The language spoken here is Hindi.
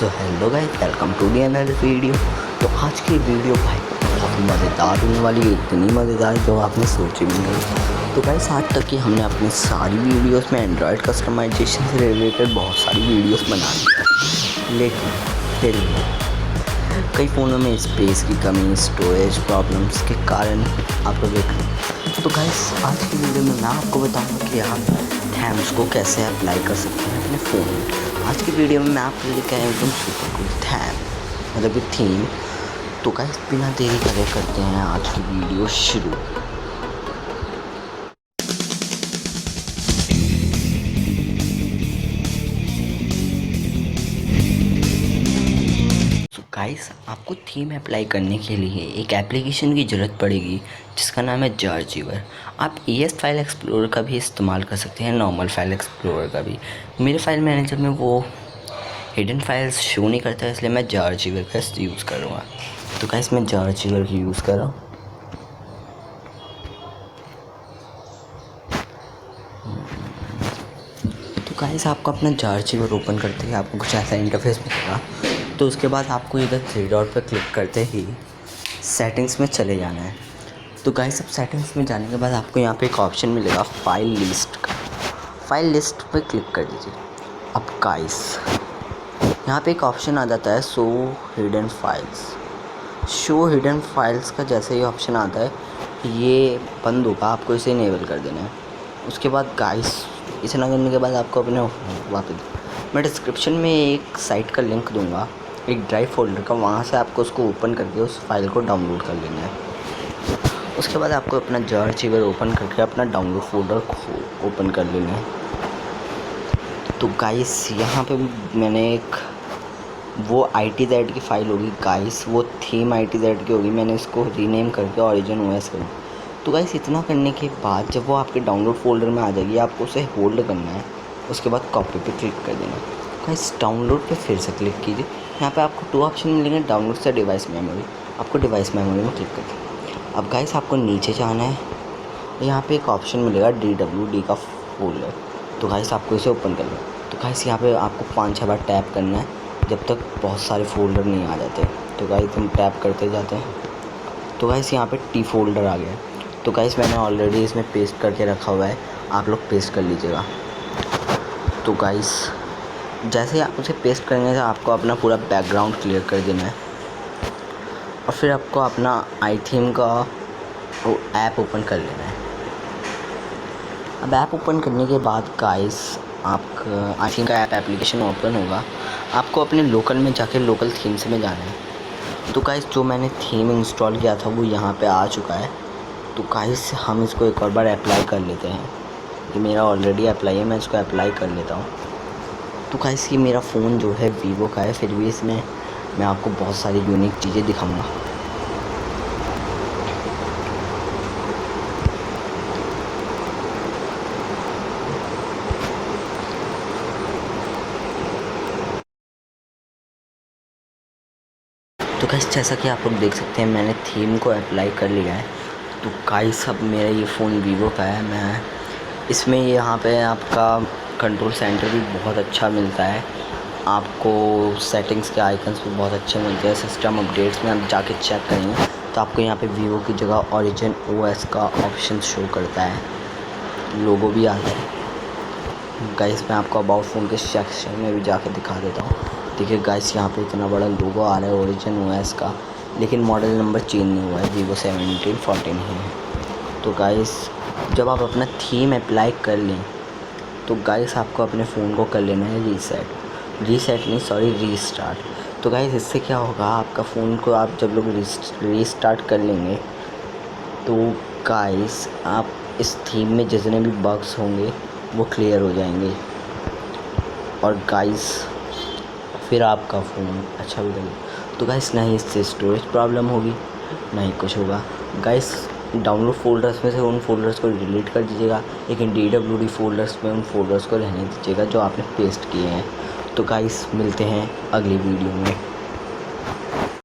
So hello guys, welcome to the another video. तो आज की वीडियो भाई बहुत मज़ेदार होने वाली है, इतनी मज़ेदार जो आपने सोची भी नहीं। तो गाइस आज तक की हमने अपनी सारी वीडियोस में एंड्रॉयड कस्टमाइजेशन से रिलेटेड बहुत सारी वीडियोस बना ली है, लेकिन फिर भी कई फ़ोनों में स्पेस की कमी, स्टोरेज प्रॉब्लम्स के कारण आपको देख। तो गाइस आज की वीडियो में मैं आपको बताऊँगा कि आप थैम्स को कैसे अप्लाई कर सकते हैं अपने फ़ोन में। आज की वीडियो में मैं आपके लिए लेकर आया एकदम सुपर कूल थैम, मतलब कि थीम। तो गाइस बिना देरी करे करते हैं आज की वीडियो शुरू। तो गाइस आपको थीम अप्लाई करने के लिए एक एप्लीकेशन की ज़रूरत पड़ेगी जिसका नाम है जारजीवर। आप ES फाइल एक्सप्लोरर का भी इस्तेमाल कर सकते हैं, नॉर्मल फाइल एक्सप्लोरर का भी। मेरे फाइल मैनेजर में वो हिडन फाइल्स शो नहीं करता है, इसलिए मैं जारजीवर का यूज़ करूँगा। तो गाइस मैं जारजीवर की यूज़ कर रहा हूँ। तो गाइस आपको अपना जारजीवर ओपन करते ही आपको कुछ ऐसा इंटरफेस मिलेगा। तो उसके बाद आपको इधर थ्री डॉट पर क्लिक करते ही सेटिंग्स में चले जाना है। तो गाइस अब सेटिंग्स में जाने के बाद आपको यहाँ पे एक ऑप्शन मिलेगा फाइल लिस्ट का। फाइल लिस्ट पर क्लिक कर दीजिए। अब गाइस यहाँ पे एक ऑप्शन आ जाता है शो हिडन फाइल्स का। जैसे ही ऑप्शन आता है ये बंद होगा, आपको इसे इनेबल कर देना है। उसके बाद गाइस इतना करने के बाद आपको अपने वापस मैं डिस्क्रिप्शन में एक साइट का लिंक दूंगा, एक ड्राइव फोल्डर का, वहाँ से आपको उसको ओपन करके उस फाइल को डाउनलोड कर लेना है। उसके बाद आपको अपना जारजीवर ओपन करके अपना डाउनलोड फोल्डर ओपन कर लेना है। तो गाइस यहाँ पे मैंने एक वो ITZ की फ़ाइल होगी गाइस, वो थीम ITZ की होगी, मैंने इसको रीनेम करके ओरिजिन OS करूँ। तो गाइस इतना करने के बाद जब वो आपके डाउनलोड फोल्डर में आ जाएगी, आपको उसे होल्ड करना है। उसके बाद कॉपी पे क्लिक कर देना है। गाइस डाउनलोड पे फिर से क्लिक कीजिए। यहाँ पे आपको 2 ऑप्शन मिलेंगे, डाउनलोड से डिवाइस मेमोरी। आपको डिवाइस मेमोरी में क्लिक करिए। अब गाइस आपको नीचे जाना है, यहाँ पे एक ऑप्शन मिलेगा DWD का फोल्डर। तो गाइस आपको इसे ओपन कर लो। तो गाइस यहाँ पे आपको 5-6 बार टैप करना है जब तक बहुत सारे फोल्डर नहीं आ जाते। तो गाइस हम टैप करते जाते हैं। तो गाइस यहाँ पे T फोल्डर आ गया। तो गाइस मैंने ऑलरेडी इसमें पेस्ट करके रखा हुआ है, आप लोग पेस्ट कर लीजिएगा। तो गाइस जैसे ही आप उसे पेस्ट करेंगे तो आपको अपना पूरा बैकग्राउंड क्लियर कर देना है और फिर आपको अपना iTheme का वो ऐप ओपन कर लेना है। अब ऐप ओपन करने के बाद गाइस आपका iTheme का ऐप एप्लीकेशन ओपन होगा। आपको अपने लोकल में जाके लोकल थीम्स में जाना है। तो गाइस जो मैंने थीम इंस्टॉल किया था वो यहाँ पे आ चुका है। तो गाइस हम इसको एक और बार अप्लाई कर लेते हैं। ये मेरा ऑलरेडी अप्लाई है, मैं इसको अप्लाई कर लेता हूँ। तो गाइस ये मेरा फ़ोन जो है वीवो का है, फिर भी इसमें मैं आपको बहुत सारी यूनिक चीज़ें दिखाऊँगा। तो गाइस जैसा कि आप लोग देख सकते हैं मैंने थीम को अप्लाई कर लिया है। तो गाइस अब मेरा ये फ़ोन वीवो का है। मैं इसमें यहाँ पे आपका कंट्रोल सेंटर भी बहुत अच्छा मिलता है, आपको सेटिंग्स के आइकन्स भी बहुत अच्छे मिलते हैं। सिस्टम अपडेट्स में आप जाके चेक करेंगे तो आपको यहाँ पे वीवो की जगह ओरिजिन OS का ऑप्शन शो करता है, लोगो भी आता है। गाइस मैं आपको अबाउट फ़ोन के सेक्शन में भी जाके दिखा देता हूँ। देखिए गाइस यहाँ पे इतना बड़ा लोगो आ रहा है ओरिजिन OS का, लेकिन मॉडल नंबर चेंज नहीं हुआ है, वीवो 1714 ही है। तो गाइस जब आप अपना थीम अप्लाई कर लें तो गाइस आपको अपने फ़ोन को कर लेना है रीस्टार्ट। तो गाइस इससे क्या होगा, आपका फ़ोन को आप जब लोग रीस्टार्ट कर लेंगे तो गाइस आप इस थीम में जितने भी बग्स होंगे वो क्लियर हो जाएंगे और गाइस फिर आपका फ़ोन अच्छा भी लगेगा। तो गाइस ना ही इससे स्टोरेज प्रॉब्लम होगी ना ही कुछ होगा। गाइस डाउनलोड फोल्डर्स में से उन फोल्डर्स को डिलीट कर दीजिएगा, लेकिन DWD फोल्डर्स में उन फोल्डर्स को रहने दीजिएगा जो आपने पेस्ट किए हैं। तो गाइस मिलते हैं अगली वीडियो में।